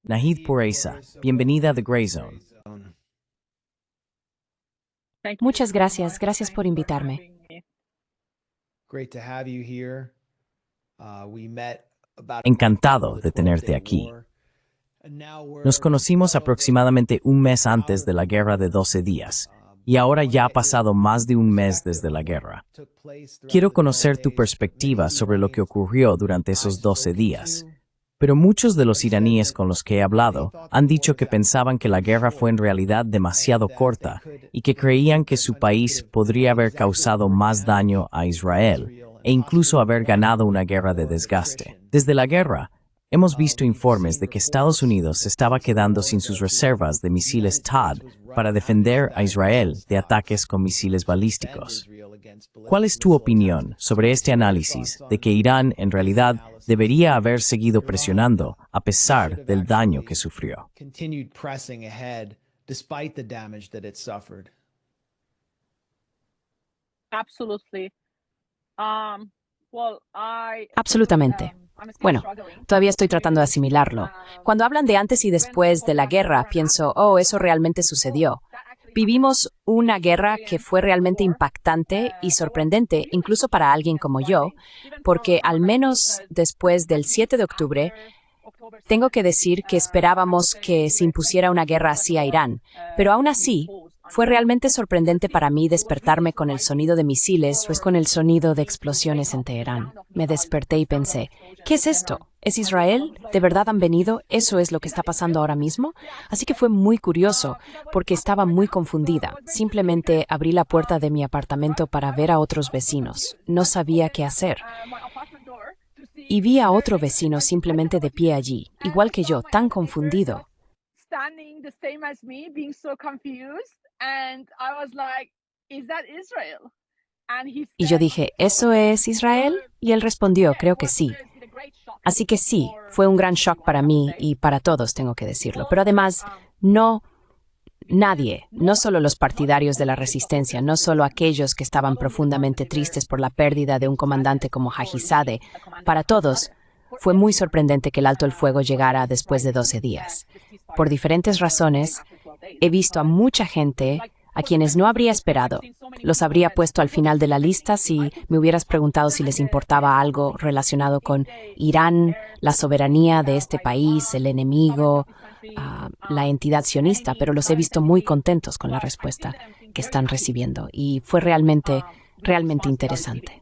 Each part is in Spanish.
Nahid Pouresa, bienvenida a The Gray Zone. Muchas gracias. Gracias por invitarme. Encantado de tenerte aquí. Nos conocimos aproximadamente un mes antes de la Guerra de 12 días, y ahora ya ha pasado más de un mes desde la guerra. Quiero conocer tu perspectiva sobre lo que ocurrió durante esos 12 días. Pero muchos de los iraníes con los que he hablado han dicho que pensaban que la guerra fue en realidad demasiado corta y que creían que su país podría haber causado más daño a Israel e incluso haber ganado una guerra de desgaste. Desde la guerra, hemos visto informes de que Estados Unidos se estaba quedando sin sus reservas de misiles THAAD para defender a Israel de ataques con misiles balísticos. ¿Cuál es tu opinión sobre este análisis de que Irán en realidad debería haber seguido presionando a pesar del daño que sufrió? Absolutamente. Bueno, todavía estoy tratando de asimilarlo. Cuando hablan de antes y después de la guerra, pienso, oh, eso realmente sucedió. Vivimos una guerra que fue realmente impactante y sorprendente, incluso para alguien como yo, porque al menos después del 7 de octubre, tengo que decir que esperábamos que se impusiera una guerra así a Irán, pero aún así, fue realmente sorprendente para mí despertarme con el sonido de misiles, pues con el sonido de explosiones en Teherán. Me desperté y pensé, ¿qué es esto? ¿Es Israel? ¿De verdad han venido? ¿Eso es lo que está pasando ahora mismo? Así que fue muy curioso, porque estaba muy confundida. Simplemente abrí la puerta de mi apartamento para ver a otros vecinos. No sabía qué hacer. Y vi a otro vecino simplemente de pie allí, igual que yo, tan confundido. Y yo dije, ¿eso es Israel? Y él respondió, creo que sí. Así que sí, fue un gran shock para mí y para todos, tengo que decirlo. Pero además, nadie, no solo los partidarios de la resistencia, no solo aquellos que estaban profundamente tristes por la pérdida de un comandante como Hajizadeh, para todos, fue muy sorprendente que el alto el fuego llegara después de 12 días. Por diferentes razones, he visto a mucha gente a quienes no habría esperado. Los habría puesto al final de la lista si me hubieras preguntado si les importaba algo relacionado con Irán, la soberanía de este país, el enemigo, la entidad sionista, pero los he visto muy contentos con la respuesta que están recibiendo y fue realmente interesante.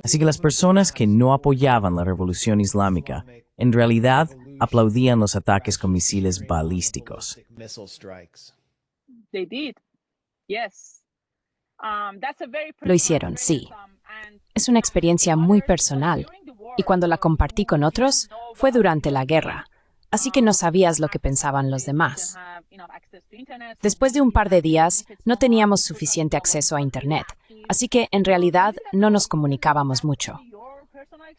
Así que las personas que no apoyaban la revolución islámica en realidad aplaudían los ataques con misiles balísticos. Lo hicieron, sí. Es una experiencia muy personal y cuando la compartí con otros fue durante la guerra, así que no sabías lo que pensaban los demás. Después de un par de días no teníamos suficiente acceso a Internet, así que en realidad no nos comunicábamos mucho.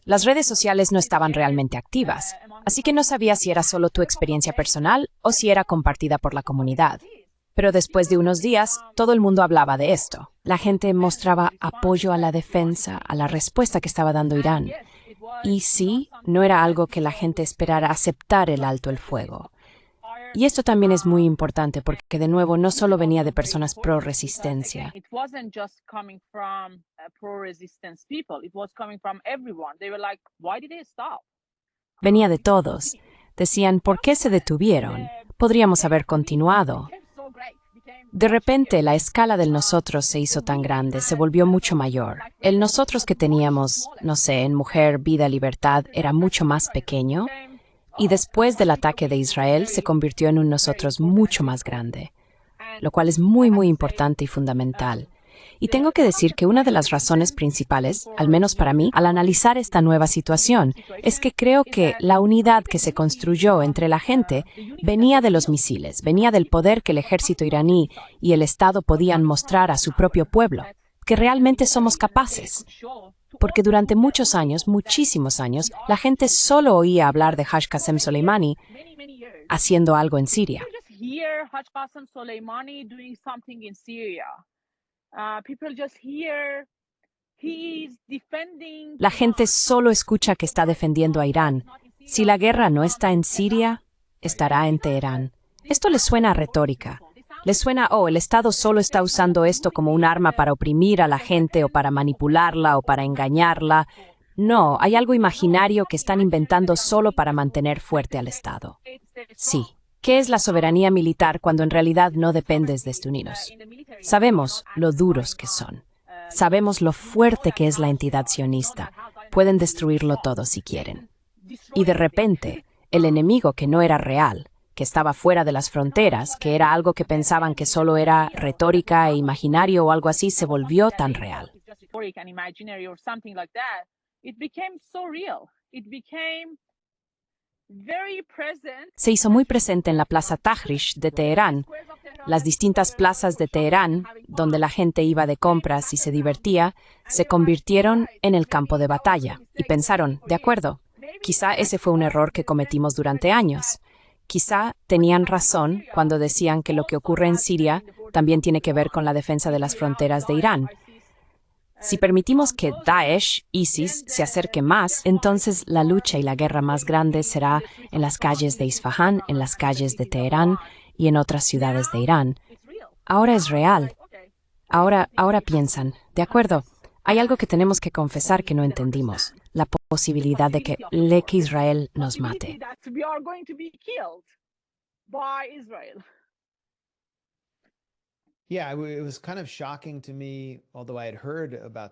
Las redes sociales no estaban realmente activas, así que no sabía si era solo tu experiencia personal o si era compartida por la comunidad. Pero después de unos días, todo el mundo hablaba de esto. La gente mostraba apoyo a la defensa, a la respuesta que estaba dando Irán. Y sí, no era algo que la gente esperara aceptar el alto el fuego. Y esto también es muy importante porque, de nuevo, no solo venía de personas pro-resistencia. Venía de todos. Decían, ¿por qué se detuvieron? Podríamos haber continuado. De repente, la escala del nosotros se hizo tan grande, se volvió mucho mayor. El nosotros que teníamos, no sé, en Mujer, Vida, Libertad, era mucho más pequeño. Y después del ataque de Israel se convirtió en un nosotros mucho más grande, lo cual es muy, muy importante y fundamental. Y tengo que decir que una de las razones principales, al menos para mí, al analizar esta nueva situación, es que creo que la unidad que se construyó entre la gente venía de los misiles, venía del poder que el ejército iraní y el Estado podían mostrar a su propio pueblo, que realmente somos capaces. Porque durante muchos años, muchísimos años, la gente solo oía hablar de Haj Qasem Soleimani haciendo algo en Siria. La gente solo escucha que está defendiendo a Irán. Si la guerra no está en Siria, estará en Teherán. Esto les suena a retórica. Les suena, oh, el Estado solo está usando esto como un arma para oprimir a la gente o para manipularla o para engañarla. No, hay algo imaginario que están inventando solo para mantener fuerte al Estado. Sí. ¿Qué es la soberanía militar cuando en realidad no dependes de Estados Unidos? Sabemos lo duros que son. Sabemos lo fuerte que es la entidad sionista. Pueden destruirlo todo si quieren. Y de repente, el enemigo que no era real, que estaba fuera de las fronteras, que era algo que pensaban que solo era retórica e imaginario o algo así, se volvió tan real. Se hizo muy presente en la Plaza Tahrir de Teherán. Las distintas plazas de Teherán, donde la gente iba de compras y se divertía, se convirtieron en el campo de batalla. Y pensaron, de acuerdo, quizá ese fue un error que cometimos durante años. Quizá tenían razón cuando decían que lo que ocurre en Siria también tiene que ver con la defensa de las fronteras de Irán. Si permitimos que Daesh, ISIS, se acerque más, entonces la lucha y la guerra más grande será en las calles de Isfahán, en las calles de Teherán y en otras ciudades de Irán. Ahora es real. Ahora piensan, de acuerdo, hay algo que tenemos que confesar que no entendimos, la posibilidad de que Israel nos mate.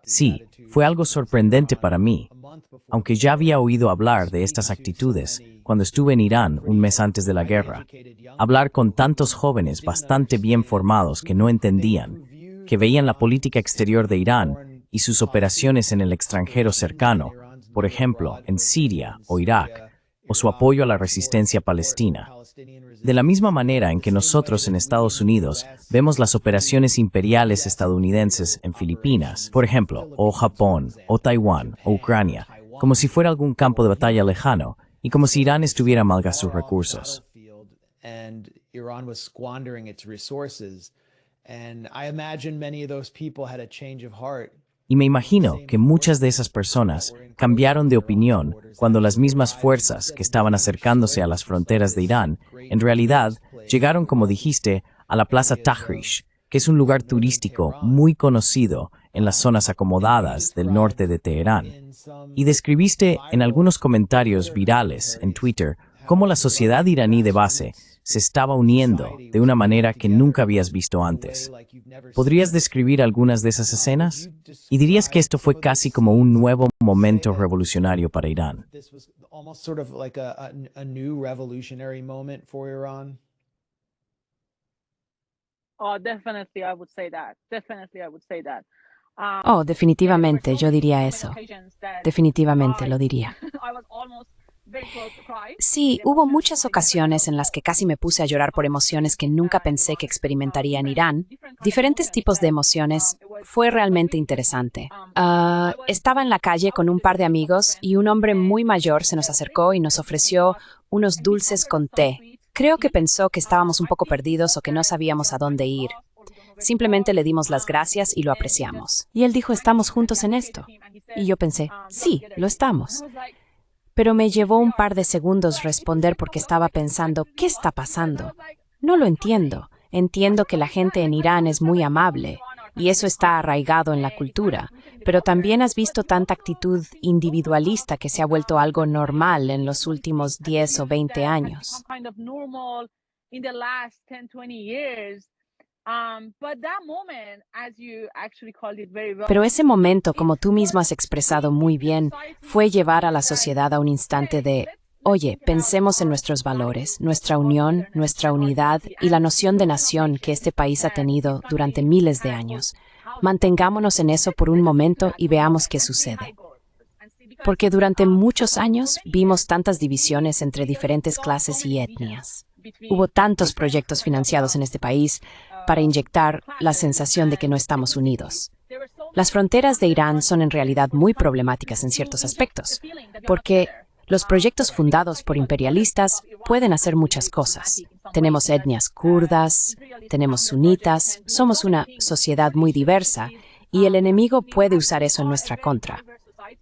Sí, fue algo sorprendente para mí, aunque ya había oído hablar de estas actitudes cuando estuve en Irán un mes antes de la guerra. Hablar con tantos jóvenes bastante bien formados que no entendían, que veían la política exterior de Irán y sus operaciones en el extranjero cercano, por ejemplo, en Siria o Irak, o su apoyo a la resistencia palestina. De la misma manera en que nosotros en Estados Unidos vemos las operaciones imperiales estadounidenses en Filipinas, por ejemplo, o Japón, o Taiwán, o Ucrania, como si fuera algún campo de batalla lejano, y como si Irán estuviera malgastando sus recursos. Y me imagino que muchas de esas personas cambiaron de opinión cuando las mismas fuerzas que estaban acercándose a las fronteras de Irán, en realidad, llegaron, como dijiste, a la Plaza Tahrir, que es un lugar turístico muy conocido en las zonas acomodadas del norte de Teherán. Y describiste en algunos comentarios virales en Twitter cómo la sociedad iraní de base se estaba uniendo de una manera que nunca habías visto antes. ¿Podrías describir algunas de esas escenas? ¿Y dirías que esto fue casi como un nuevo momento revolucionario para Irán? Oh, definitivamente, yo diría eso. Definitivamente lo diría. Sí, hubo muchas ocasiones en las que casi me puse a llorar por emociones que nunca pensé que experimentaría en Irán. Diferentes tipos de emociones. Fue realmente interesante. Estaba en la calle con un par de amigos y un hombre muy mayor se nos acercó y nos ofreció unos dulces con té. Creo que pensó que estábamos un poco perdidos o que no sabíamos a dónde ir. Simplemente le dimos las gracias y lo apreciamos. Y él dijo, ¿estamos juntos en esto? Y yo pensé, sí, lo estamos. Pero me llevó un par de segundos responder porque estaba pensando, ¿qué está pasando? No lo entiendo. Entiendo que la gente en Irán es muy amable y eso está arraigado en la cultura, pero también has visto tanta actitud individualista que se ha vuelto algo normal en los últimos 10 o 20 años. Pero ese momento, como tú mismo has expresado muy bien, fue llevar a la sociedad a un instante de, oye, pensemos en nuestros valores, nuestra unión, nuestra unidad y la noción de nación que este país ha tenido durante miles de años. Mantengámonos en eso por un momento y veamos qué sucede. Porque durante muchos años vimos tantas divisiones entre diferentes clases y etnias. Hubo tantos proyectos financiados en este país para inyectar la sensación de que no estamos unidos. Las fronteras de Irán son en realidad muy problemáticas en ciertos aspectos, porque los proyectos fundados por imperialistas pueden hacer muchas cosas. Tenemos etnias kurdas, tenemos sunitas, somos una sociedad muy diversa y el enemigo puede usar eso en nuestra contra.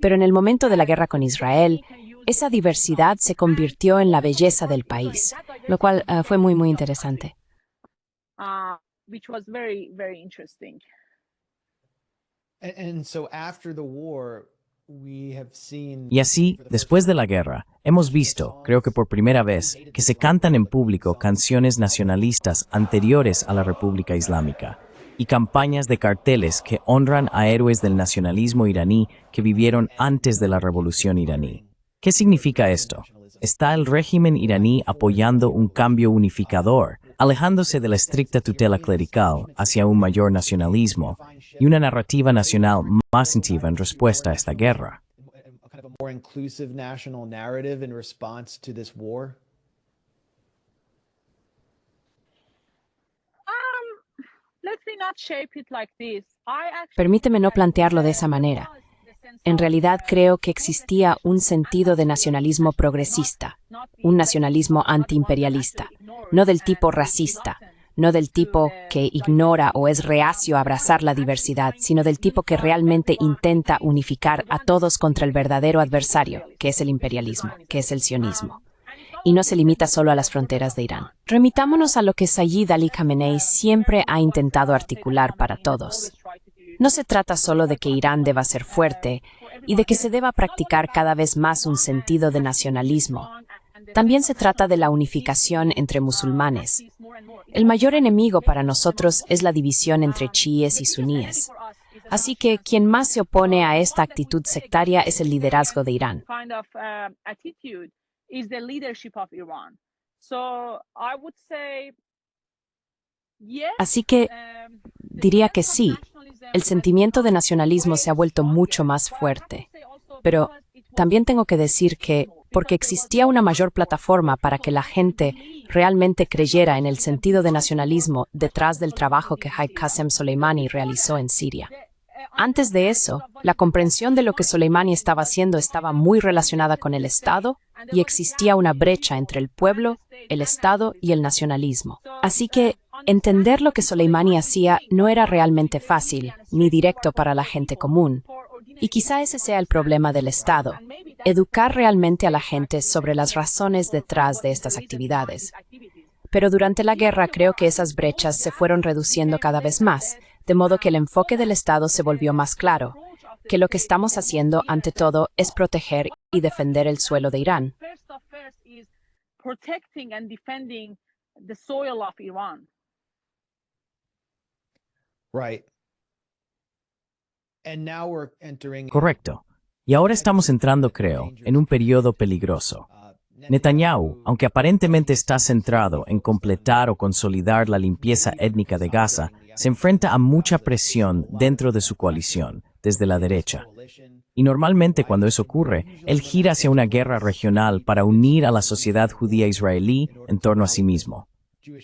Pero en el momento de la guerra con Israel, esa diversidad se convirtió en la belleza del país, lo cual fue muy, muy interesante. Which was very, very interesting. And so after the war, we have seen. Y así, después de la guerra, hemos visto, creo que por primera vez, que se cantan en público canciones nacionalistas anteriores a la República Islámica y campañas de carteles que honran a héroes del nacionalismo iraní que vivieron antes de la revolución iraní. ¿Qué significa esto? ¿Está el régimen iraní apoyando un cambio unificador, alejándose de la estricta tutela clerical hacia un mayor nacionalismo y una narrativa nacional más activa en respuesta a esta guerra? Kind of a more inclusive national narrative in response to this war? Let's not shape it like this. Permíteme no plantearlo de esa manera. En realidad creo que existía un sentido de nacionalismo progresista, un nacionalismo antiimperialista, no del tipo racista, no del tipo que ignora o es reacio a abrazar la diversidad, sino del tipo que realmente intenta unificar a todos contra el verdadero adversario, que es el imperialismo, que es el sionismo. Y no se limita solo a las fronteras de Irán. Remitámonos a lo que Sayyid Ali Khamenei siempre ha intentado articular para todos. No se trata solo de que Irán deba ser fuerte y de que se deba practicar cada vez más un sentido de nacionalismo. También se trata de la unificación entre musulmanes. El mayor enemigo para nosotros es la división entre chiíes y suníes. Así que quien más se opone a esta actitud sectaria es el liderazgo de Irán. Así que diría que sí, el sentimiento de nacionalismo se ha vuelto mucho más fuerte. Pero también tengo que decir que, porque existía una mayor plataforma para que la gente realmente creyera en el sentido de nacionalismo detrás del trabajo que Haid Qasem Soleimani realizó en Siria. Antes de eso, la comprensión de lo que Soleimani estaba haciendo estaba muy relacionada con el Estado y existía una brecha entre el pueblo, el Estado y el nacionalismo. Así que entender lo que Soleimani hacía no era realmente fácil ni directo para la gente común. Y quizá ese sea el problema del Estado, educar realmente a la gente sobre las razones detrás de estas actividades. Pero durante la guerra creo que esas brechas se fueron reduciendo cada vez más, de modo que el enfoque del Estado se volvió más claro, que lo que estamos haciendo ante todo es proteger y defender el suelo de Irán. Right. And now we're entering. Correcto. Y ahora estamos entrando, creo, en un periodo peligroso. Netanyahu, aunque aparentemente está centrado en completar o consolidar la limpieza étnica de Gaza, se enfrenta a mucha presión dentro de su coalición, desde la derecha. Y normalmente cuando eso ocurre, él gira hacia una guerra regional para unir a la sociedad judía israelí en torno a sí mismo.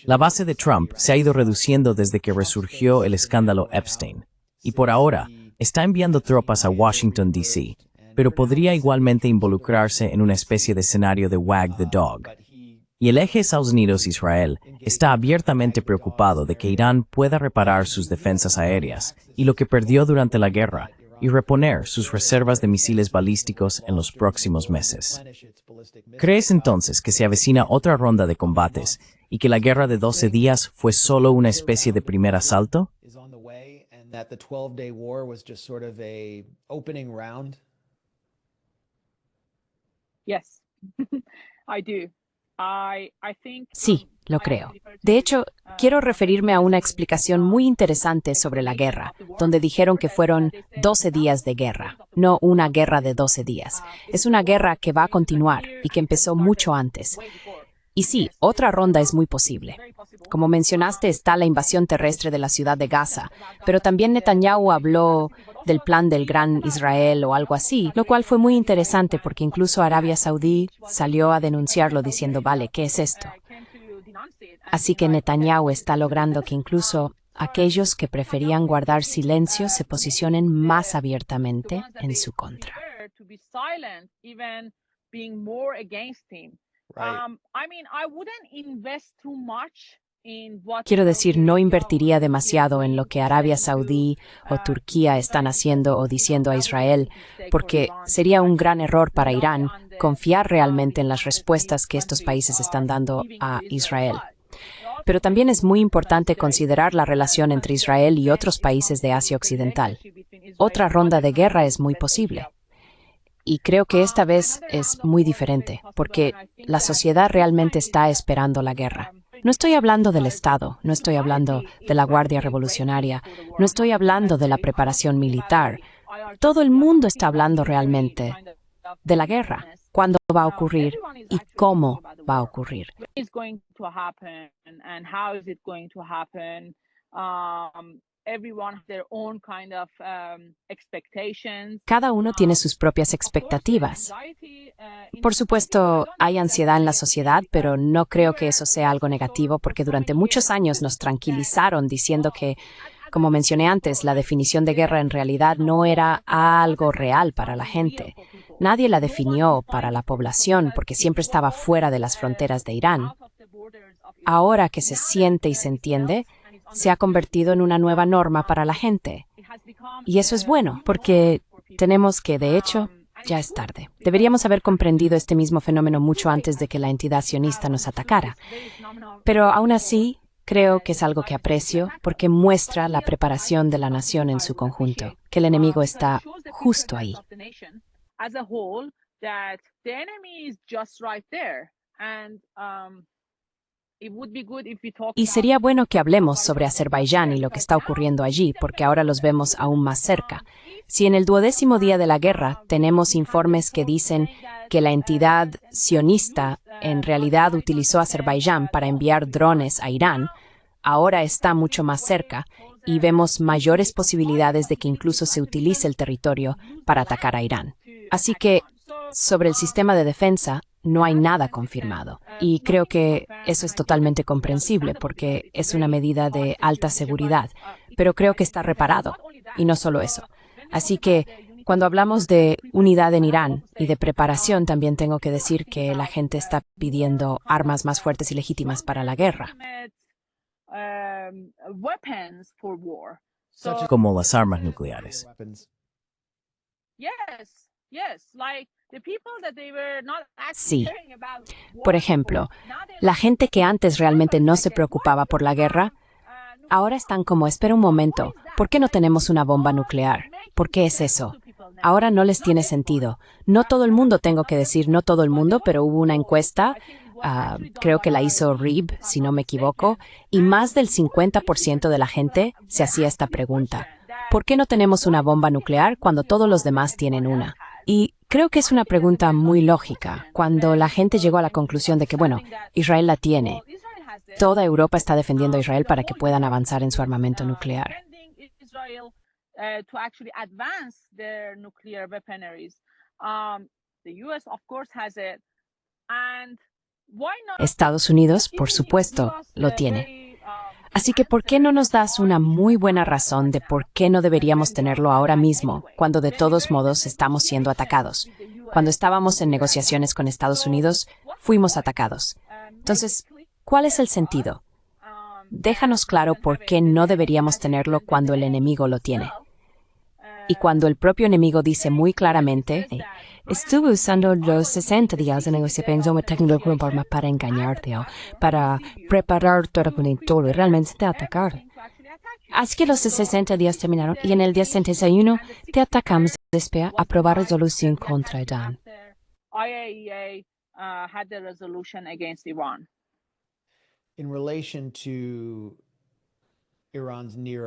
La base de Trump se ha ido reduciendo desde que resurgió el escándalo Epstein, y por ahora está enviando tropas a Washington, D.C., pero podría igualmente involucrarse en una especie de escenario de Wag the Dog. Y el eje Estados Unidos-Israel está abiertamente preocupado de que Irán pueda reparar sus defensas aéreas y lo que perdió durante la guerra y reponer sus reservas de misiles balísticos en los próximos meses. ¿Crees entonces que se avecina otra ronda de combates y que la guerra de 12 días fue solo una especie de primer asalto? That the 12-day war was just sort of a opening round? Yes, I do. I think. Sí, lo creo. De hecho, quiero referirme a una explicación muy interesante sobre la guerra, donde dijeron que fueron 12 días de guerra, no una guerra de 12 días. Es una guerra que va a continuar y que empezó mucho antes. Y sí, otra ronda es muy posible. Como mencionaste, está la invasión terrestre de la ciudad de Gaza, pero también Netanyahu habló del plan del Gran Israel o algo así, lo cual fue muy interesante porque incluso Arabia Saudí salió a denunciarlo diciendo, vale, ¿qué es esto? Así que Netanyahu está logrando que incluso aquellos que preferían guardar silencio se posicionen más abiertamente en su contra. Right. I mean, I wouldn't invest too much Quiero decir, no invertiría demasiado en lo que Arabia Saudí o Turquía están haciendo o diciendo a Israel, porque sería un gran error para Irán confiar realmente en las respuestas que estos países están dando a Israel. Pero también es muy importante considerar la relación entre Israel y otros países de Asia Occidental. Otra ronda de guerra es muy posible. Y creo que esta vez es muy diferente, porque la sociedad realmente está esperando la guerra. No estoy hablando del Estado, no estoy hablando de la Guardia Revolucionaria, no estoy hablando de la preparación militar. Todo el mundo está hablando realmente de la guerra, cuándo va a ocurrir y cómo va a ocurrir. Cada uno tiene sus propias expectativas. Por supuesto, hay ansiedad en la sociedad, pero no creo que eso sea algo negativo porque durante muchos años nos tranquilizaron diciendo que, como mencioné antes, la definición de guerra en realidad no era algo real para la gente. Nadie la definió para la población porque siempre estaba fuera de las fronteras de Irán. Ahora que se siente y se entiende, se ha convertido en una nueva norma para la gente. Y eso es bueno, porque tenemos que, de hecho, ya es tarde. Deberíamos haber comprendido este mismo fenómeno mucho antes de que la entidad sionista nos atacara. Pero aún así, creo que es algo que aprecio porque muestra la preparación de la nación en su conjunto, que el enemigo está justo ahí. Y sería bueno que hablemos sobre Azerbaiyán y lo que está ocurriendo allí, porque ahora los vemos aún más cerca. Si en el 12º día de la guerra tenemos informes que dicen que la entidad sionista en realidad utilizó Azerbaiyán para enviar drones a Irán, ahora está mucho más cerca y vemos mayores posibilidades de que incluso se utilice el territorio para atacar a Irán. Así que, sobre el sistema de defensa, no hay nada confirmado. Y creo que eso es totalmente comprensible porque es una medida de alta seguridad, pero creo que está reparado. Y no solo eso. Así que, cuando hablamos de unidad en Irán y de preparación, también tengo que decir que la gente está pidiendo armas más fuertes y legítimas para la guerra. Como las armas nucleares. Sí. Por ejemplo, la gente que antes realmente no se preocupaba por la guerra, ahora están como, espera un momento, ¿por qué no tenemos una bomba nuclear? ¿Por qué es eso? Ahora no les tiene sentido. No todo el mundo, tengo que decir, no todo el mundo, pero hubo una encuesta, creo que la hizo RIB, si no me equivoco, y más del 50% de la gente se hacía esta pregunta. ¿Por qué no tenemos una bomba nuclear cuando todos los demás tienen una? Y creo que es una pregunta muy lógica, cuando la gente llegó a la conclusión de que, bueno, Israel la tiene. Toda Europa está defendiendo a Israel para que puedan avanzar en su armamento nuclear. Estados Unidos, por supuesto, lo tiene. Así que, ¿por qué no nos das una muy buena razón de por qué no deberíamos tenerlo ahora mismo, cuando de todos modos estamos siendo atacados? Cuando estábamos en negociaciones con Estados Unidos, fuimos atacados. Entonces, ¿cuál es el sentido? Déjanos claro por qué no deberíamos tenerlo cuando el enemigo lo tiene. Y cuando el propio enemigo dice muy claramente, estuve usando los 60 días de negociación tecnológica para engañarte o para preparar todo y realmente te atacar. Así que los 60 días terminaron y en el día 61 te atacamos después a aprobar resolución contra Irán.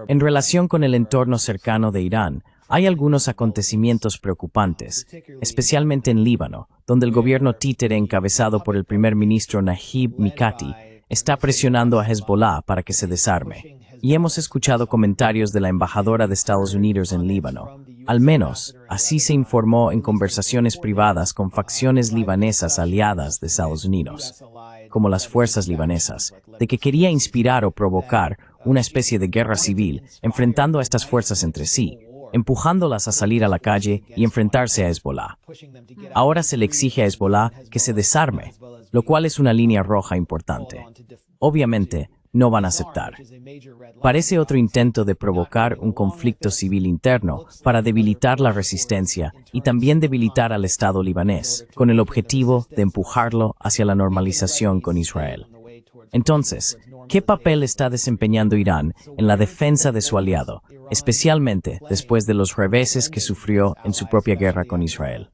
En relación con el entorno cercano de Irán, hay algunos acontecimientos preocupantes, especialmente en Líbano, donde el gobierno títere encabezado por el primer ministro Najib Mikati está presionando a Hezbollah para que se desarme. Y hemos escuchado comentarios de la embajadora de Estados Unidos en Líbano. Al menos, así se informó en conversaciones privadas con facciones libanesas aliadas de Estados Unidos, como las fuerzas libanesas, de que quería inspirar o provocar una especie de guerra civil, enfrentando a estas fuerzas entre sí, empujándolas a salir a la calle y enfrentarse a Hezbollah. Ahora se le exige a Hezbollah que se desarme, lo cual es una línea roja importante. Obviamente, no van a aceptar. Parece otro intento de provocar un conflicto civil interno para debilitar la resistencia y también debilitar al Estado libanés, con el objetivo de empujarlo hacia la normalización con Israel. Entonces, ¿qué papel está desempeñando Irán en la defensa de su aliado, especialmente después de los reveses que sufrió en su propia guerra con Israel?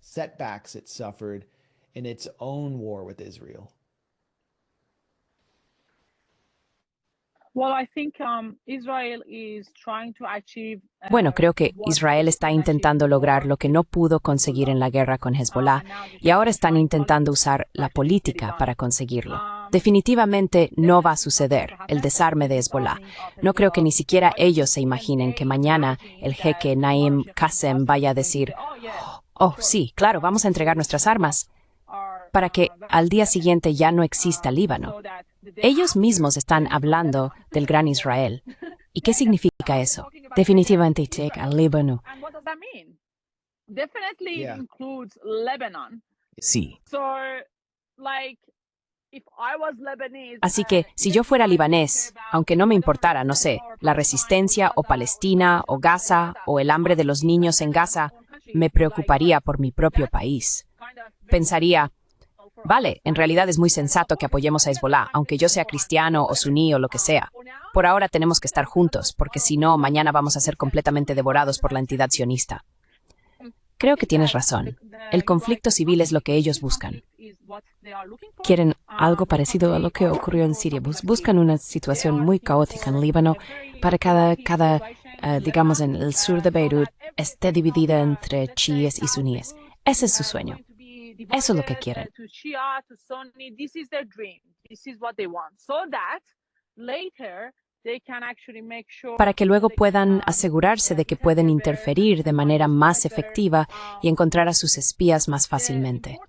Bueno, creo que Israel está intentando lograr lo que no pudo conseguir en la guerra con Hezbollah y ahora están intentando usar la política para conseguirlo. Definitivamente no va a suceder el desarme de Hezbollah. No creo que ni siquiera ellos se imaginen que mañana el jeque Naim Qassem vaya a decir, oh, sí, claro, vamos a entregar nuestras armas, para que al día siguiente ya no exista Líbano. Ellos mismos están hablando del gran Israel. ¿Y qué significa eso? Definitivamente take al Líbano. Sí. Así que, si yo fuera libanés, aunque no me importara, no sé, la resistencia o Palestina o Gaza o el hambre de los niños en Gaza, me preocuparía por mi propio país. Pensaría, vale, en realidad es muy sensato que apoyemos a Hezbollah, aunque yo sea cristiano o suní o lo que sea. Por ahora tenemos que estar juntos, porque si no, mañana vamos a ser completamente devorados por la entidad sionista. Creo que tienes razón. El conflicto civil es lo que ellos buscan. Quieren algo parecido a lo que ocurrió en Siria. Buscan una situación muy caótica en Líbano para digamos, en el sur de Beirut, esté dividida entre chiíes y suníes. Ese es su sueño. Eso es lo que quieren. Para que luego puedan asegurarse de que pueden interferir de manera más efectiva y encontrar a sus espías más fácilmente.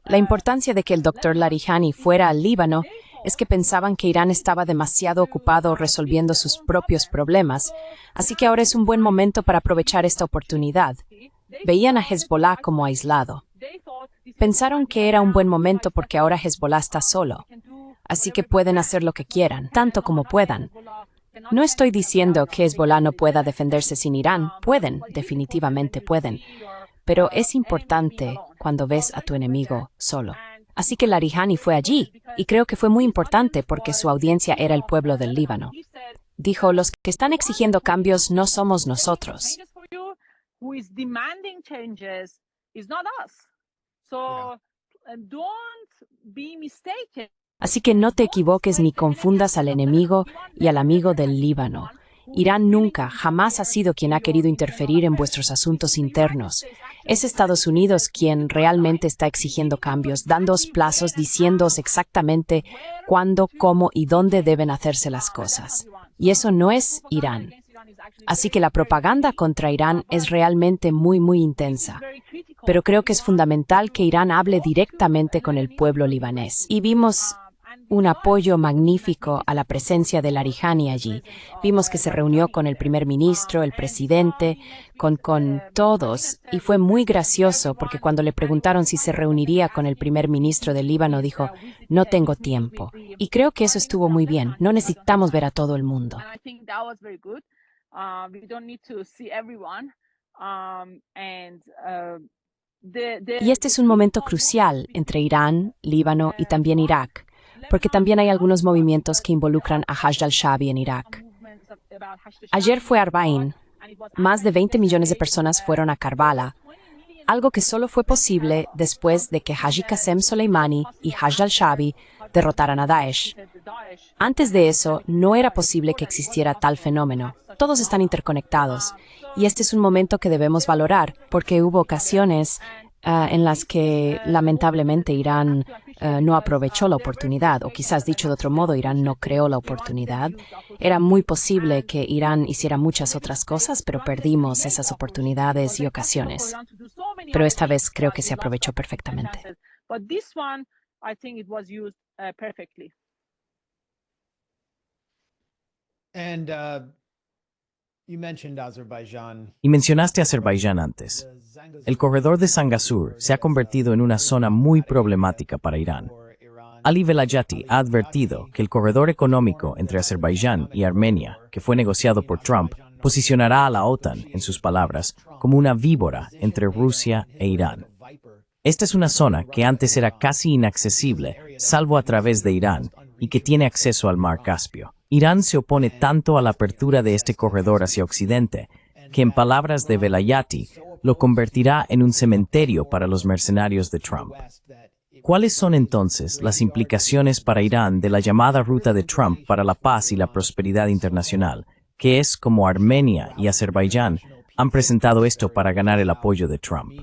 La importancia de que el Dr. Larijani fuera al Líbano es que pensaban que Irán estaba demasiado ocupado resolviendo sus propios problemas, así que ahora es un buen momento para aprovechar esta oportunidad. Veían a Hezbollah como aislado. Pensaron que era un buen momento porque ahora Hezbollah está solo, así que pueden hacer lo que quieran, tanto como puedan. No estoy diciendo que Hezbollah no pueda defenderse sin Irán. Pueden, definitivamente pueden. Pero es importante cuando ves a tu enemigo solo. Así que Larijani fue allí, y creo que fue muy importante porque su audiencia era el pueblo del Líbano. Dijo, los que están exigiendo cambios no somos nosotros. Así que no te equivoques ni confundas al enemigo y al amigo del Líbano. Irán nunca, jamás ha sido quien ha querido interferir en vuestros asuntos internos. Es Estados Unidos quien realmente está exigiendo cambios, dándoos plazos, diciéndoos exactamente cuándo, cómo y dónde deben hacerse las cosas. Y eso no es Irán. Así que la propaganda contra Irán es realmente muy, muy intensa. Pero creo que es fundamental que Irán hable directamente con el pueblo libanés. Y vimos un apoyo magnífico a la presencia de Larijani allí. Vimos que se reunió con el primer ministro, el presidente, con todos, y fue muy gracioso porque cuando le preguntaron si se reuniría con el primer ministro del Líbano, dijo, no tengo tiempo. Y creo que eso estuvo muy bien. No necesitamos ver a todo el mundo. Y este es un momento crucial entre Irán, Líbano y también Irak, porque también hay algunos movimientos que involucran a Hashd al-Shaabi en Irak. Ayer fue Arbaín. Más de 20 millones de personas fueron a Karbala, algo que solo fue posible después de que Haji Qasem Soleimani y Hashd al-Shaabi derrotaran a Daesh. Antes de eso, no era posible que existiera tal fenómeno. Todos están interconectados, y este es un momento que debemos valorar, porque hubo ocasiones en las que lamentablemente Irán no aprovechó la oportunidad, o quizás dicho de otro modo, Irán no creó la oportunidad. Era muy posible que Irán hiciera muchas otras cosas, pero perdimos esas oportunidades y ocasiones. Pero esta vez creo que se aprovechó perfectamente. Y mencionaste Azerbaiyán antes. El corredor de Zangezur se ha convertido en una zona muy problemática para Irán. Ali Velayati ha advertido que el corredor económico entre Azerbaiyán y Armenia, que fue negociado por Trump, posicionará a la OTAN, en sus palabras, como una víbora entre Rusia e Irán. Esta es una zona que antes era casi inaccesible, salvo a través de Irán, y que tiene acceso al Mar Caspio. Irán se opone tanto a la apertura de este corredor hacia Occidente, que en palabras de Velayati, lo convertirá en un cementerio para los mercenarios de Trump. ¿Cuáles son entonces las implicaciones para Irán de la llamada ruta de Trump para la paz y la prosperidad internacional, que es como Armenia y Azerbaiyán han presentado esto para ganar el apoyo de Trump?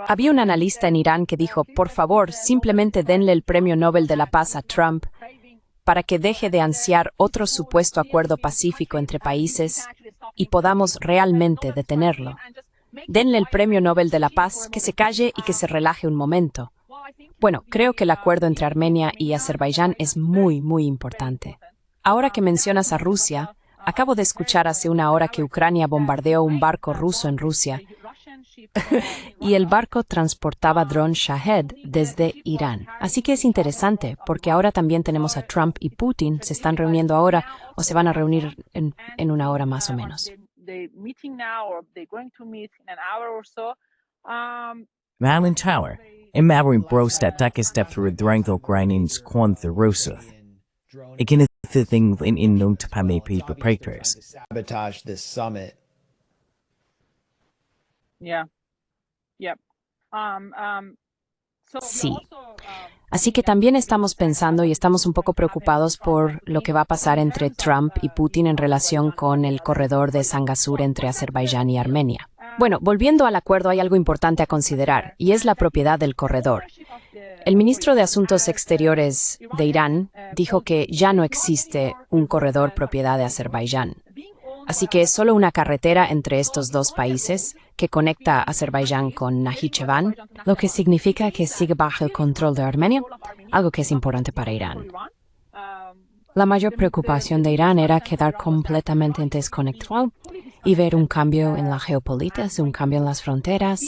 Había un analista en Irán que dijo, por favor, simplemente denle el Premio Nobel de la Paz a Trump para que deje de ansiar otro supuesto acuerdo pacífico entre países y podamos realmente detenerlo. Denle el Premio Nobel de la Paz, que se calle y que se relaje un momento. Bueno, creo que el acuerdo entre Armenia y Azerbaiyán es muy, muy importante. Ahora que mencionas a Rusia, acabo de escuchar hace una hora que Ucrania bombardeó un barco ruso en Rusia y el barco transportaba drones Shahed desde Irán. Así que es interesante, porque ahora también tenemos a Trump y Putin, se están reuniendo ahora o se van a reunir en una hora más o menos. Malin Tower, Mavrin Brostat Step through Drangth Ukrainians Quanth Rusuth. Again, the thing in known to Pame people papers. Sabotage this summit. Yeah. Yep. Sí. Así que también estamos pensando y estamos un poco preocupados por lo que va a pasar entre Trump y Putin en relación con el corredor de Sangasur entre Azerbaiyán y Armenia. Bueno, volviendo al acuerdo, hay algo importante a considerar, y es la propiedad del corredor. El ministro de Asuntos Exteriores de Irán dijo que ya no existe un corredor propiedad de Azerbaiyán. Así que es solo una carretera entre estos dos países que conecta a Azerbaiyán con Najicheván, lo que significa que sigue bajo el control de Armenia, algo que es importante para Irán. La mayor preocupación de Irán era quedar completamente desconectado y ver un cambio en la geopolítica, un cambio en las fronteras.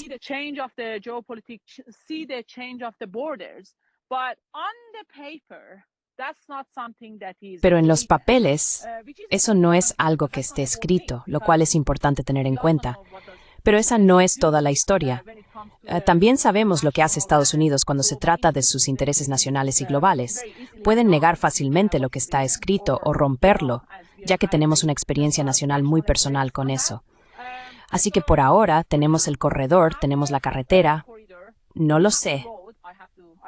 Pero en los papeles, eso no es algo que esté escrito, lo cual es importante tener en cuenta. Pero esa no es toda la historia. También sabemos lo que hace Estados Unidos cuando se trata de sus intereses nacionales y globales. Pueden negar fácilmente lo que está escrito o romperlo, ya que tenemos una experiencia nacional muy personal con eso. Así que por ahora tenemos el corredor, tenemos la carretera. No lo sé.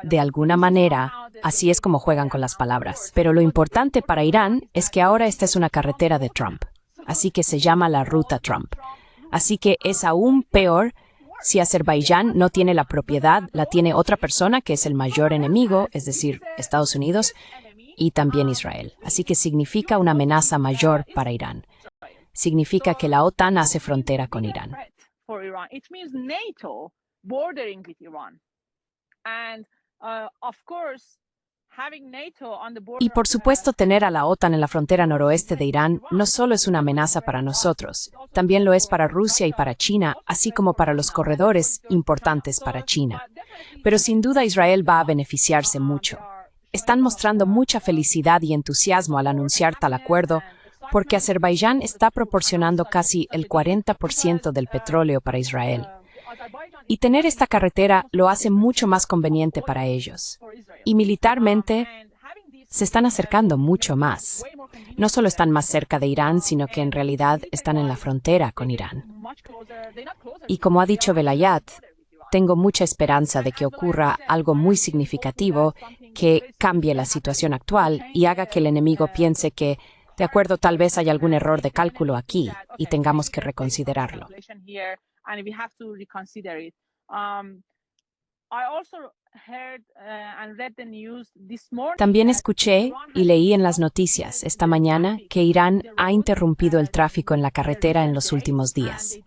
De alguna manera, así es como juegan con las palabras. Pero lo importante para Irán es que ahora esta es una carretera de Trump. Así que se llama la ruta Trump. Así que es aún peor si Azerbaiyán no tiene la propiedad, la tiene otra persona que es el mayor enemigo, es decir, Estados Unidos y también Israel. Así que significa una amenaza mayor para Irán. Significa que la OTAN hace frontera con Irán. Y por supuesto, tener a la OTAN en la frontera noroeste de Irán no solo es una amenaza para nosotros, también lo es para Rusia y para China, así como para los corredores importantes para China. Pero sin duda Israel va a beneficiarse mucho. Están mostrando mucha felicidad y entusiasmo al anunciar tal acuerdo, porque Azerbaiyán está proporcionando casi el 40% del petróleo para Israel. Y tener esta carretera lo hace mucho más conveniente para ellos. Y militarmente se están acercando mucho más. No solo están más cerca de Irán, sino que en realidad están en la frontera con Irán. Y como ha dicho Velayat, tengo mucha esperanza de que ocurra algo muy significativo que cambie la situación actual y haga que el enemigo piense que, de acuerdo, tal vez hay algún error de cálculo aquí y tengamos que reconsiderarlo. También escuché y leí en las noticias esta mañana que Irán ha interrumpido el tráfico en la carretera en los últimos días.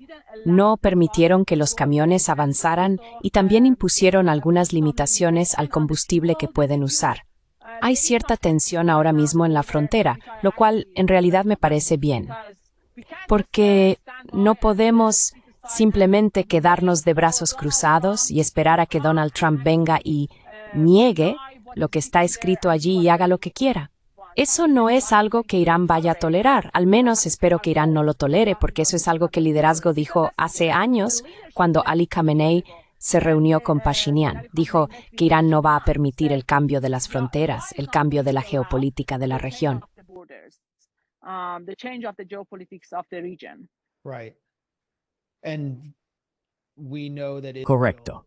No permitieron que los camiones avanzaran y también impusieron algunas limitaciones al combustible que pueden usar. Hay cierta tensión ahora mismo en la frontera, lo cual en realidad me parece bien. porque no podemos simplemente quedarnos de brazos cruzados y esperar a que Donald Trump venga y niegue lo que está escrito allí y haga lo que quiera. Eso no es algo que Irán vaya a tolerar. Al menos espero que Irán no lo tolere, porque eso es algo que el liderazgo dijo hace años cuando Ali Khamenei se reunió con Pashinyan. Dijo que Irán no va a permitir el cambio de las fronteras, el cambio de la geopolítica de la región. Correcto.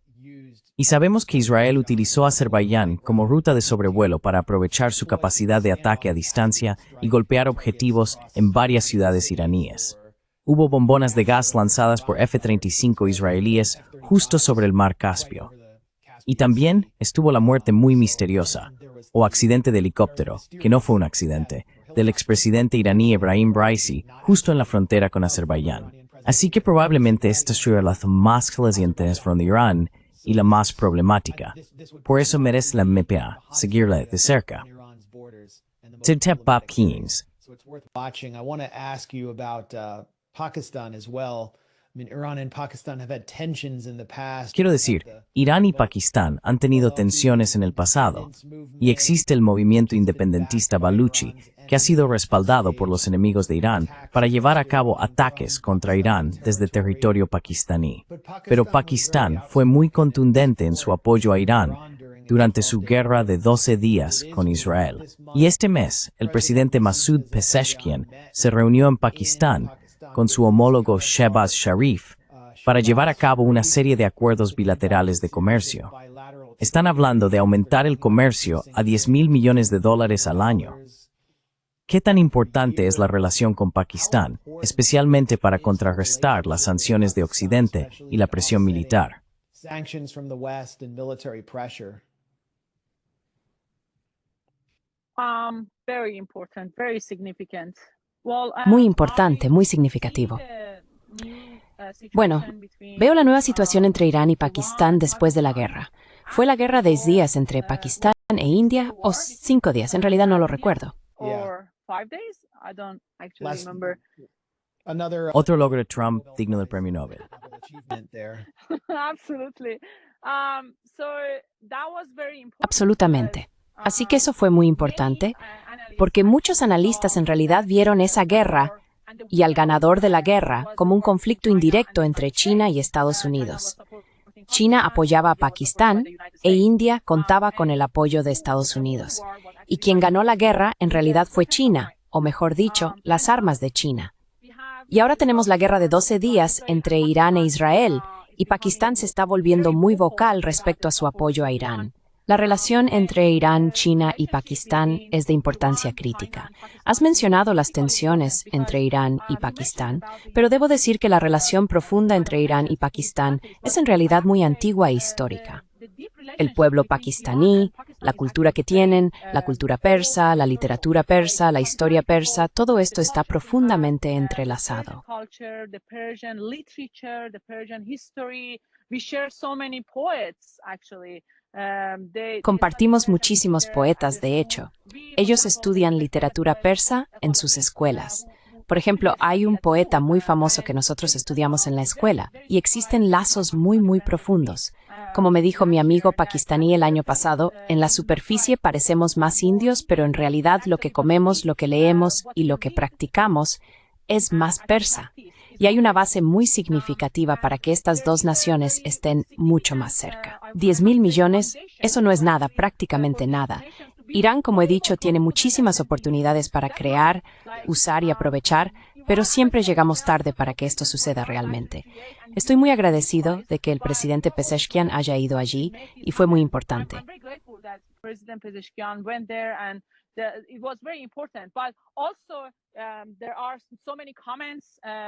Y sabemos que Israel utilizó Azerbaiyán como ruta de sobrevuelo para aprovechar su capacidad de ataque a distancia y golpear objetivos en varias ciudades iraníes. Hubo bombonas de gas lanzadas por F-35 israelíes justo sobre el mar Caspio. Y también estuvo la muerte muy misteriosa, o accidente de helicóptero, que no fue un accidente, del expresidente iraní Ebrahim Raisi, justo en la frontera con Azerbaiyán. Así que probablemente esta será la más reciente de Irán y la más problemática. Por eso merece la MPA seguirla de cerca. Quiero decir, Irán y Pakistán han tenido tensiones en el pasado, y existe el movimiento independentista Baluchi, que ha sido respaldado por los enemigos de Irán para llevar a cabo ataques contra Irán desde territorio pakistaní. Pero Pakistán fue muy contundente en su apoyo a Irán durante su guerra de 12 días con Israel. Y este mes, el presidente Masoud Pezeshkian se reunió en Pakistán con su homólogo Shehbaz Sharif para llevar a cabo una serie de acuerdos bilaterales de comercio. Están hablando de aumentar el comercio a $10,000 millones al año. ¿Qué tan importante es la relación con Pakistán, especialmente para contrarrestar las sanciones de Occidente y la presión militar? Muy importante, muy significativo. Bueno, veo la nueva situación entre Irán y Pakistán después de la guerra. ¿Fue la guerra de 10 días entre Pakistán e India o 5 días? En realidad no lo recuerdo. Otro logro de Trump digno del premio Nobel. Absolutamente. Así que eso fue muy importante, porque muchos analistas en realidad vieron esa guerra y al ganador de la guerra como un conflicto indirecto entre China y Estados Unidos. China apoyaba a Pakistán e India contaba con el apoyo de Estados Unidos. Y quien ganó la guerra en realidad fue China, o mejor dicho, las armas de China. Y ahora tenemos la guerra de 12 días entre Irán e Israel, y Pakistán se está volviendo muy vocal respecto a su apoyo a Irán. La relación entre Irán, China y Pakistán es de importancia crítica. Has mencionado las tensiones entre Irán y Pakistán, pero debo decir que la relación profunda entre Irán y Pakistán es en realidad muy antigua e histórica. El pueblo pakistaní, la cultura que tienen, la cultura persa, la literatura persa, la historia persa, todo esto está profundamente entrelazado. Compartimos muchísimos poetas, de hecho. Ellos estudian literatura persa en sus escuelas. Por ejemplo, hay un poeta muy famoso que nosotros estudiamos en la escuela, y existen lazos muy profundos. Como me dijo mi amigo pakistaní el año pasado, en la superficie parecemos más indios, pero en realidad lo que comemos, lo que leemos y lo que practicamos es más persa. Y hay una base muy significativa para que estas dos naciones estén mucho más cerca. 10,000 millones, eso no es nada, prácticamente nada. Irán, como he dicho, tiene muchísimas oportunidades para crear, usar y aprovechar, pero siempre llegamos tarde para que esto suceda realmente. Estoy muy agradecido de que el presidente Pezeshkian haya ido allí y fue muy importante.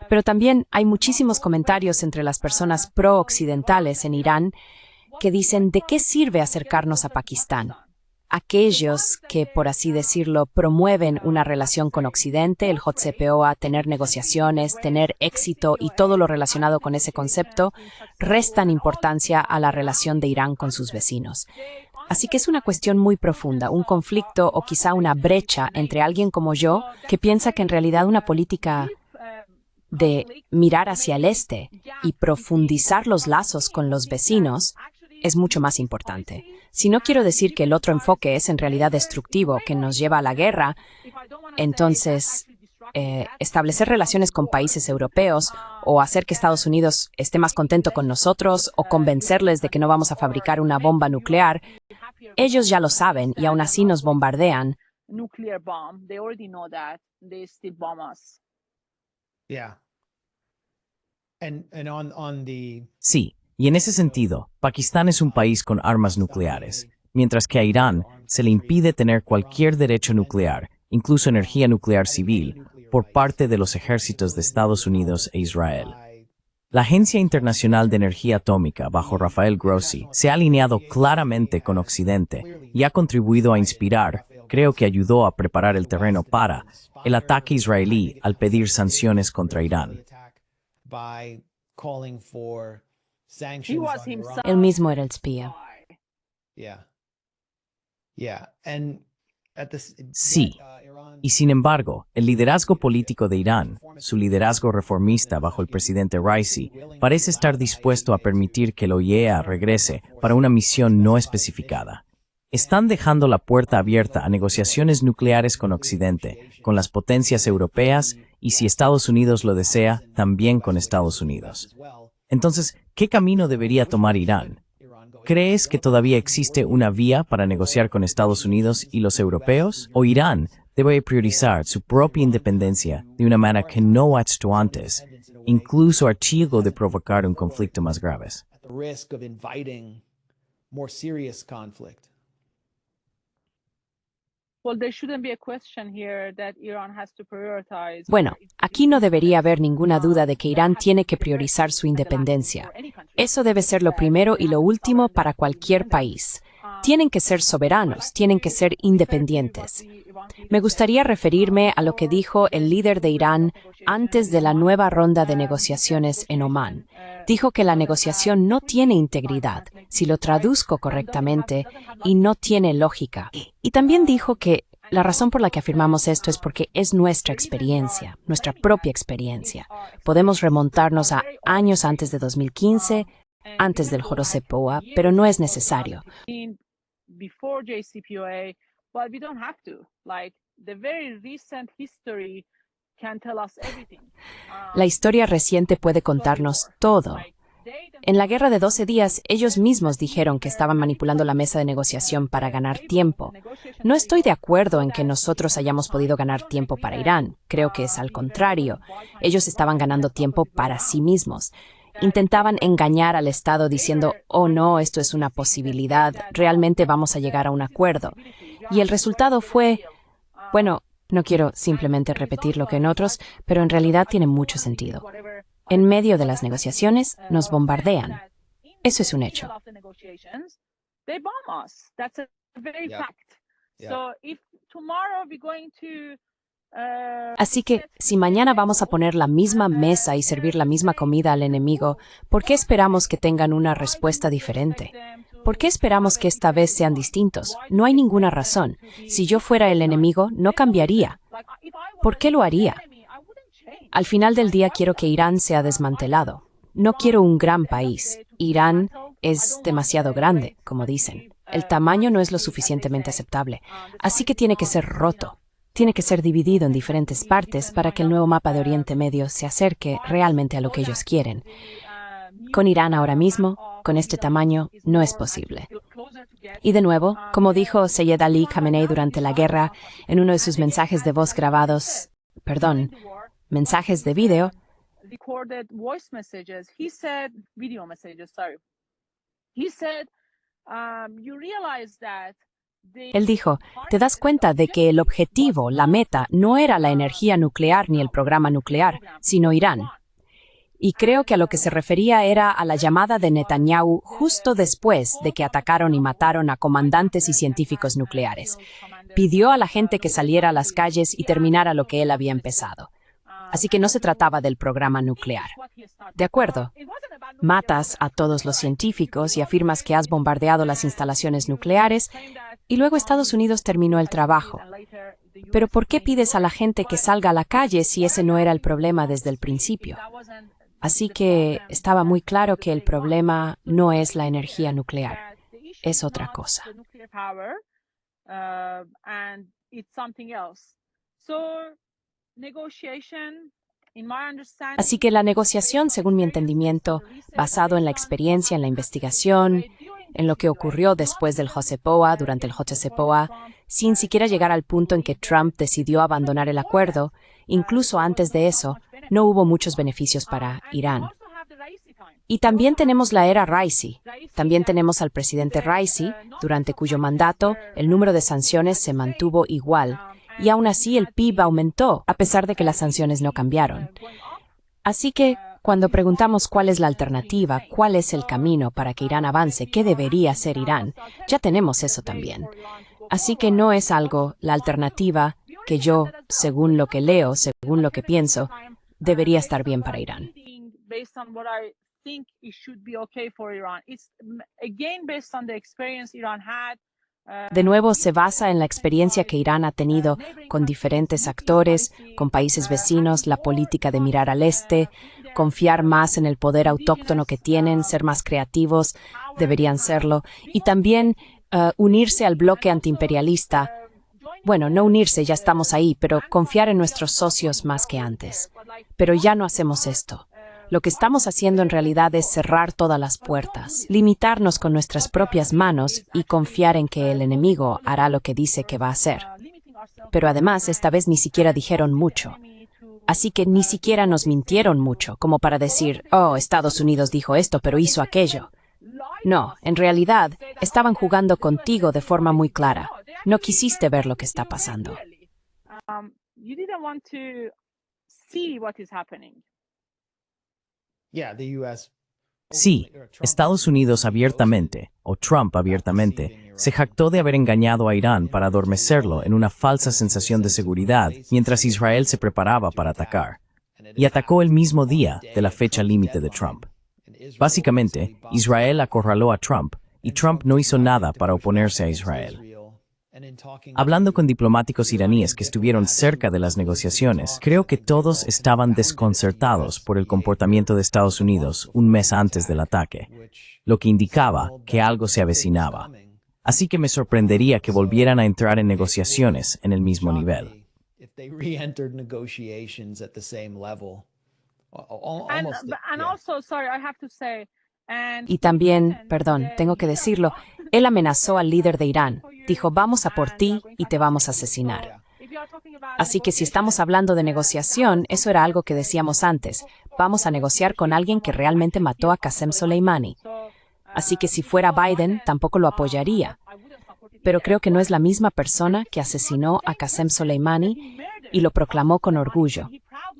Pero también hay muchísimos comentarios entre las personas pro-occidentales en Irán que dicen ¿de qué sirve acercarnos a Pakistán? Aquellos que, por así decirlo, promueven una relación con Occidente, el JCPOA, tener negociaciones, tener éxito y todo lo relacionado con ese concepto, restan importancia a la relación de Irán con sus vecinos. Así que es una cuestión muy profunda, un conflicto o quizá una brecha entre alguien como yo, que piensa que en realidad una política de mirar hacia el este y profundizar los lazos con los vecinos es mucho más importante. Si no quiero decir que el otro enfoque es en realidad destructivo, que nos lleva a la guerra, entonces establecer relaciones con países europeos o hacer que Estados Unidos esté más contento con nosotros o convencerles de que no vamos a fabricar una bomba nuclear, ellos ya lo saben y aún así nos bombardean. Nuclear bomb. They already know that. They still bomb us. Yeah. And on the Sí, y en ese sentido, Pakistán es un país con armas nucleares, mientras que a Irán se le impide tener cualquier derecho nuclear, incluso energía nuclear civil, por parte de los ejércitos de Estados Unidos e Israel. La Agencia Internacional de Energía Atómica, bajo Rafael Grossi, se ha alineado claramente con Occidente y ha contribuido a inspirar, creo que ayudó a preparar el terreno para, el ataque israelí al pedir sanciones contra Irán. He was himself. Él mismo era el espía. Sí, y sin embargo, el liderazgo político de Irán, su liderazgo reformista bajo el presidente Raisi, parece estar dispuesto a permitir que el OIEA regrese para una misión no especificada. Están dejando la puerta abierta a negociaciones nucleares con Occidente, con las potencias europeas y, si Estados Unidos lo desea, también con Estados Unidos. Entonces, ¿qué camino debería tomar Irán? ¿Crees que todavía existe una vía para negociar con Estados Unidos y los europeos? ¿O Irán debe priorizar su propia independencia de una manera que no ha hecho antes, incluso a riesgo de provocar un conflicto más grave? Well, there shouldn't be a question here that Iran has to prioritize. Bueno, aquí no debería haber ninguna duda de que Irán tiene que priorizar su independencia. Eso debe ser lo primero y lo último para cualquier país. Tienen que ser soberanos, tienen que ser independientes. Me gustaría referirme a lo que dijo el líder de Irán antes de la nueva ronda de negociaciones en Omán. Dijo que la negociación no tiene integridad, si lo traduzco correctamente, y no tiene lógica. Y también dijo que la razón por la que afirmamos esto es porque es nuestra experiencia, nuestra propia experiencia. Podemos remontarnos a años antes de 2015, antes del JCPOA, pero no es necesario. Before JCPOA, but we don't have to. Like, the very recent history can tell us everything. La historia reciente puede contarnos todo. En la guerra de 12 días, ellos mismos dijeron que estaban manipulando la mesa de negociación para ganar tiempo. No estoy de acuerdo en que nosotros hayamos podido ganar tiempo para Irán. Creo que es al contrario. Ellos estaban ganando tiempo para sí mismos. Intentaban engañar al Estado diciendo, oh no, esto es una posibilidad, realmente vamos a llegar a un acuerdo. Y el resultado fue, bueno, no quiero simplemente repetir lo que en otros, pero en realidad tiene mucho sentido. En medio de las negociaciones, nos bombardean. Eso es un hecho. Así que, si mañana vamos a poner la misma mesa y servir la misma comida al enemigo, ¿por qué esperamos que tengan una respuesta diferente? ¿Por qué esperamos que esta vez sean distintos? No hay ninguna razón. Si yo fuera el enemigo, no cambiaría. ¿Por qué lo haría? Al final del día quiero que Irán sea desmantelado. No quiero un gran país. Irán es demasiado grande, como dicen. El tamaño no es lo suficientemente aceptable. Así que tiene que ser roto. Tiene que ser dividido en diferentes partes para que el nuevo mapa de Oriente Medio se acerque realmente a lo que ellos quieren. Con Irán ahora mismo, con este tamaño, no es posible. Y de nuevo, como dijo Seyed Ali Khamenei durante la guerra, en uno de sus mensajes de voz grabados, mensajes de video, él dijo, ¿te das cuenta de que el objetivo, la meta, no era la energía nuclear ni el programa nuclear, sino Irán? Y creo que a lo que se refería era a la llamada de Netanyahu justo después de que atacaron y mataron a comandantes y científicos nucleares. Pidió a la gente que saliera a las calles y terminara lo que él había empezado. Así que no se trataba del programa nuclear. De acuerdo, matas a todos los científicos y afirmas que has bombardeado las instalaciones nucleares, y luego Estados Unidos terminó el trabajo. Pero ¿por qué pides a la gente que salga a la calle si ese no era el problema desde el principio? Así que estaba muy claro que el problema no es la energía nuclear, es otra cosa. Así que la negociación, según mi entendimiento, basado en la experiencia, en la investigación, en lo que ocurrió después del JCPOA, durante el JCPOA, sin siquiera llegar al punto en que Trump decidió abandonar el acuerdo, incluso antes de eso, no hubo muchos beneficios para Irán. Y también tenemos la era Raisi. También tenemos al presidente Raisi, durante cuyo mandato el número de sanciones se mantuvo igual, y aún así el PIB aumentó, a pesar de que las sanciones no cambiaron. Así que, cuando preguntamos cuál es la alternativa, cuál es el camino para que Irán avance, qué debería hacer Irán, ya tenemos eso también. Así que no es algo, la alternativa, que yo, según lo que leo, según lo que pienso, debería estar bien para Irán. De nuevo, se basa en la experiencia que Irán ha tenido con diferentes actores, con países vecinos, la política de mirar al este, confiar más en el poder autóctono que tienen, ser más creativos, deberían serlo, y también unirse al bloque antiimperialista. Bueno, no unirse, ya estamos ahí, pero confiar en nuestros socios más que antes. Pero ya no hacemos esto. Lo que estamos haciendo en realidad es cerrar todas las puertas, limitarnos con nuestras propias manos y confiar en que el enemigo hará lo que dice que va a hacer. Pero además, esta vez ni siquiera dijeron mucho. Así que ni siquiera nos mintieron mucho, como para decir, oh, Estados Unidos dijo esto, pero hizo aquello. No, en realidad, estaban jugando contigo de forma muy clara. No quisiste ver lo que está pasando. Sí, Estados Unidos abiertamente, o Trump abiertamente, se jactó de haber engañado a Irán para adormecerlo en una falsa sensación de seguridad mientras Israel se preparaba para atacar. Y atacó el mismo día de la fecha límite de Trump. Básicamente, Israel acorraló a Trump y Trump no hizo nada para oponerse a Israel. Hablando con diplomáticos iraníes que estuvieron cerca de las negociaciones, creo que todos estaban desconcertados por el comportamiento de Estados Unidos un mes antes del ataque, lo que indicaba que algo se avecinaba. Así que me sorprendería que volvieran a entrar en negociaciones en el mismo nivel. Y también, perdón, tengo que decirlo, él amenazó al líder de Irán. Dijo, vamos a por ti y te vamos a asesinar. Así que si estamos hablando de negociación, eso era algo que decíamos antes. Vamos a negociar con alguien que realmente mató a Qasem Soleimani. Así que si fuera Biden, tampoco lo apoyaría. Pero creo que no es la misma persona que asesinó a Qasem Soleimani y lo proclamó con orgullo.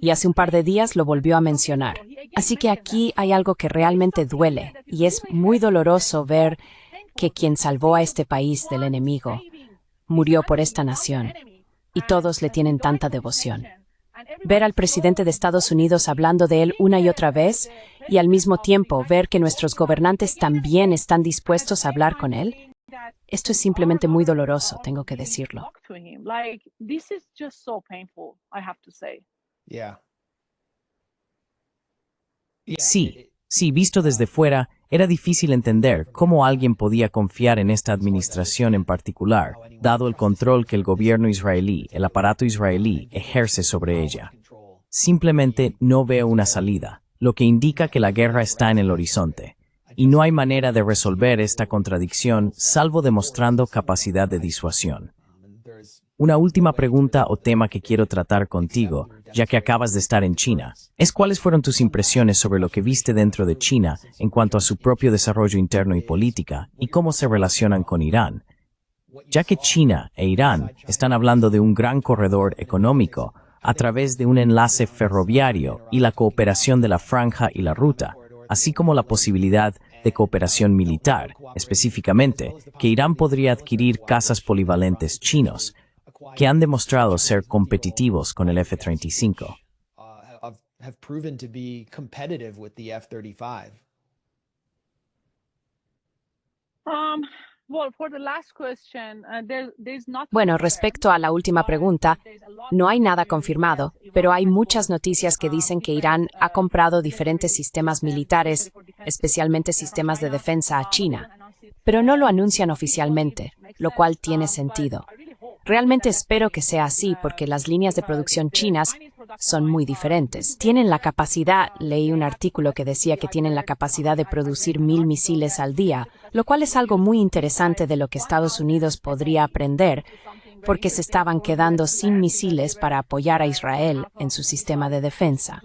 Y hace un par de días lo volvió a mencionar. Así que aquí hay algo que realmente duele, y es muy doloroso ver que quien salvó a este país del enemigo murió por esta nación, y todos le tienen tanta devoción. Ver al presidente de Estados Unidos hablando de él una y otra vez, y al mismo tiempo ver que nuestros gobernantes también están dispuestos a hablar con él, esto es simplemente muy doloroso, tengo que decirlo. Sí, visto desde fuera, era difícil entender cómo alguien podía confiar en esta administración en particular, dado el control que el gobierno israelí, el aparato israelí, ejerce sobre ella. Simplemente no veo una salida, lo que indica que la guerra está en el horizonte, y no hay manera de resolver esta contradicción salvo demostrando capacidad de disuasión. Una última pregunta o tema que quiero tratar contigo, ya que acabas de estar en China, es cuáles fueron tus impresiones sobre lo que viste dentro de China en cuanto a su propio desarrollo interno y política, y cómo se relacionan con Irán. Ya que China e Irán están hablando de un gran corredor económico a través de un enlace ferroviario y la cooperación de la franja y la ruta, así como la posibilidad de cooperación militar, específicamente, que Irán podría adquirir cazas polivalentes chinos, que han demostrado ser competitivos con el F-35. Bueno, respecto a la última pregunta, no hay nada confirmado, pero hay muchas noticias que dicen que Irán ha comprado diferentes sistemas militares, especialmente sistemas de defensa a China, pero no lo anuncian oficialmente, lo cual tiene sentido. Realmente espero que sea así porque las líneas de producción chinas son muy diferentes. Tienen la capacidad, leí un artículo que decía que tienen la capacidad de producir 1000 misiles al día, lo cual es algo muy interesante de lo que Estados Unidos podría aprender, porque se estaban quedando sin misiles para apoyar a Israel en su sistema de defensa.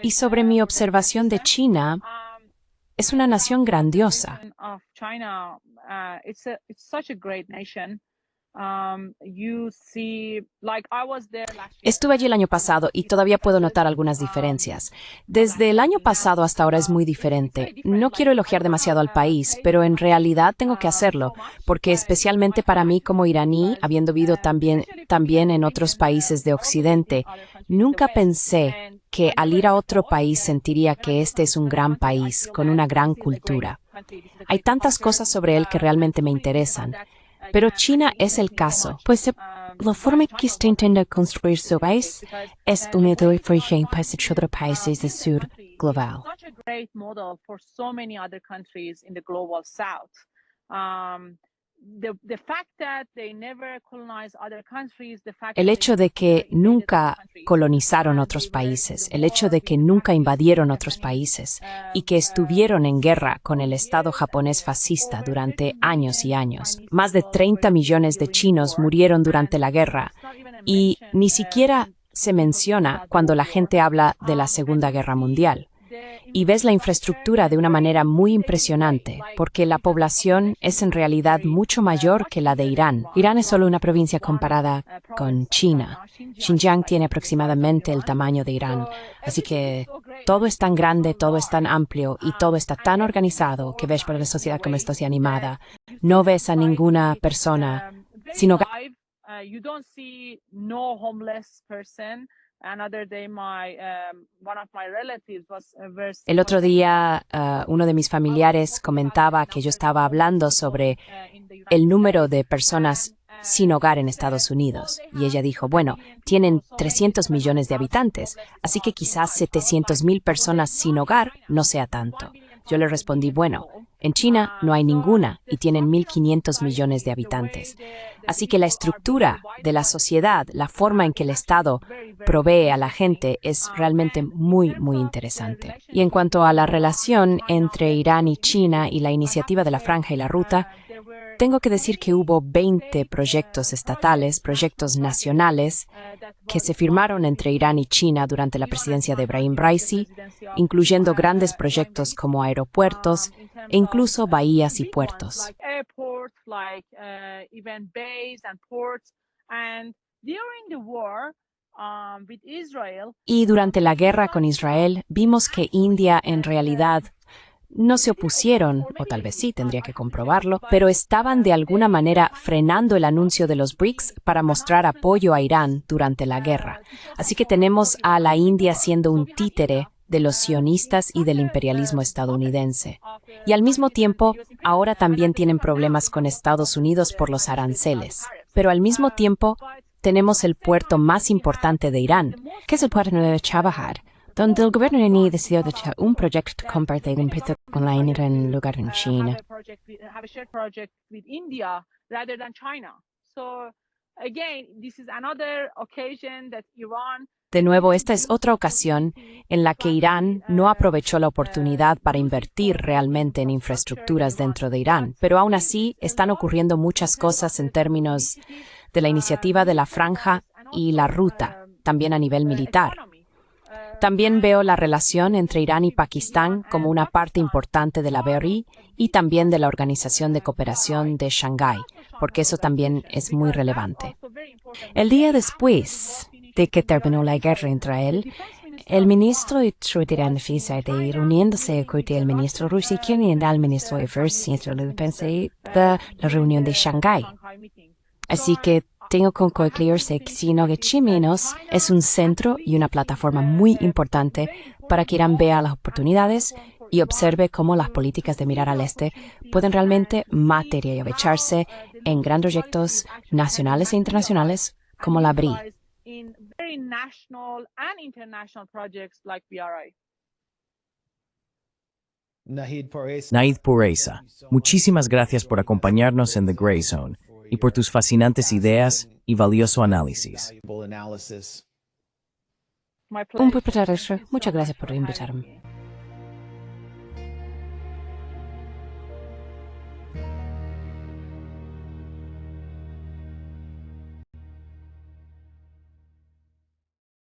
Y sobre mi observación de China, es una nación grandiosa. Estuve allí el año pasado y todavía puedo notar algunas diferencias. Desde el año pasado hasta ahora es muy diferente. No quiero elogiar demasiado al país, pero en realidad tengo que hacerlo, porque especialmente para mí como iraní, habiendo vivido también en otros países de Occidente, nunca pensé que al ir a otro país sentiría que este es un gran país, con una gran cultura. Hay tantas cosas sobre él que realmente me interesan. Pero China es el caso, pues la forma que está intentando construir su país es un modelo por ejemplo para otros países del sur global. El hecho de que nunca colonizaron otros países, el hecho de que nunca invadieron otros países y que estuvieron en guerra con el Estado japonés fascista durante años y años. Más de 30 millones de chinos murieron durante la guerra y ni siquiera se menciona cuando la gente habla de la Segunda Guerra Mundial. Y ves la infraestructura de una manera muy impresionante, porque la población es en realidad mucho mayor que la de Irán. Irán es solo una provincia comparada con China. Xinjiang tiene aproximadamente el tamaño de Irán, así que todo es tan grande, todo es tan amplio y todo está tan organizado que ves por la sociedad como está así animada. No ves a ninguna persona sin hogar. El otro día, uno de mis familiares comentaba que yo estaba hablando sobre el número de personas sin hogar en Estados Unidos. Y ella dijo, bueno, tienen 300 millones de habitantes, así que quizás 700,000 personas sin hogar no sea tanto. Yo le respondí, bueno, en China no hay ninguna y tienen 1.500 millones de habitantes. Así que la estructura de la sociedad, la forma en que el Estado provee a la gente es realmente muy, muy interesante. Y en cuanto a la relación entre Irán y China y la iniciativa de la Franja y la Ruta, tengo que decir que hubo 20 proyectos estatales, proyectos nacionales, que se firmaron entre Irán y China durante la presidencia de Ebrahim Raisi, incluyendo grandes proyectos como aeropuertos e incluso bahías y puertos. Y durante la guerra con Israel, vimos que India en realidad no se opusieron, o tal vez sí, tendría que comprobarlo, pero estaban de alguna manera frenando el anuncio de los BRICS para mostrar apoyo a Irán durante la guerra. Así que tenemos a la India siendo un títere de los sionistas y del imperialismo estadounidense. Y al mismo tiempo, ahora también tienen problemas con Estados Unidos por los aranceles. Pero al mismo tiempo, tenemos el puerto más importante de Irán, que es el puerto de Chabahar, donde el gobierno iraní decidió echar un proyecto compartido un proyecto online en lugar en China. De nuevo, esta es otra ocasión en la que Irán no aprovechó la oportunidad para invertir realmente en infraestructuras dentro de Irán, pero aún así están ocurriendo muchas cosas en términos de la iniciativa de la Franja y la Ruta, también a nivel militar. También veo la relación entre Irán y Pakistán como una parte importante de la BRI y también de la Organización de Cooperación de Shanghái, porque eso también es muy relevante. El día después de que terminó la guerra entre él, el ministro de Irán reuniéndose con el ministro ruso y el ministro de Defensa de la reunión de Shanghái. Así que tengo que concluirse que Ho Chi Minh es un centro y una plataforma muy importante para que Irán vea las oportunidades y observe cómo las políticas de mirar al este pueden realmente materializarse en grandes proyectos nacionales e internacionales como la BRI. In very national and international projects like BRI. Nahid Pureza, muchísimas gracias por acompañarnos en The Gray Zone y por tus fascinantes ideas y valioso análisis. My Un pleasure. placer. Muchas gracias por invitarme.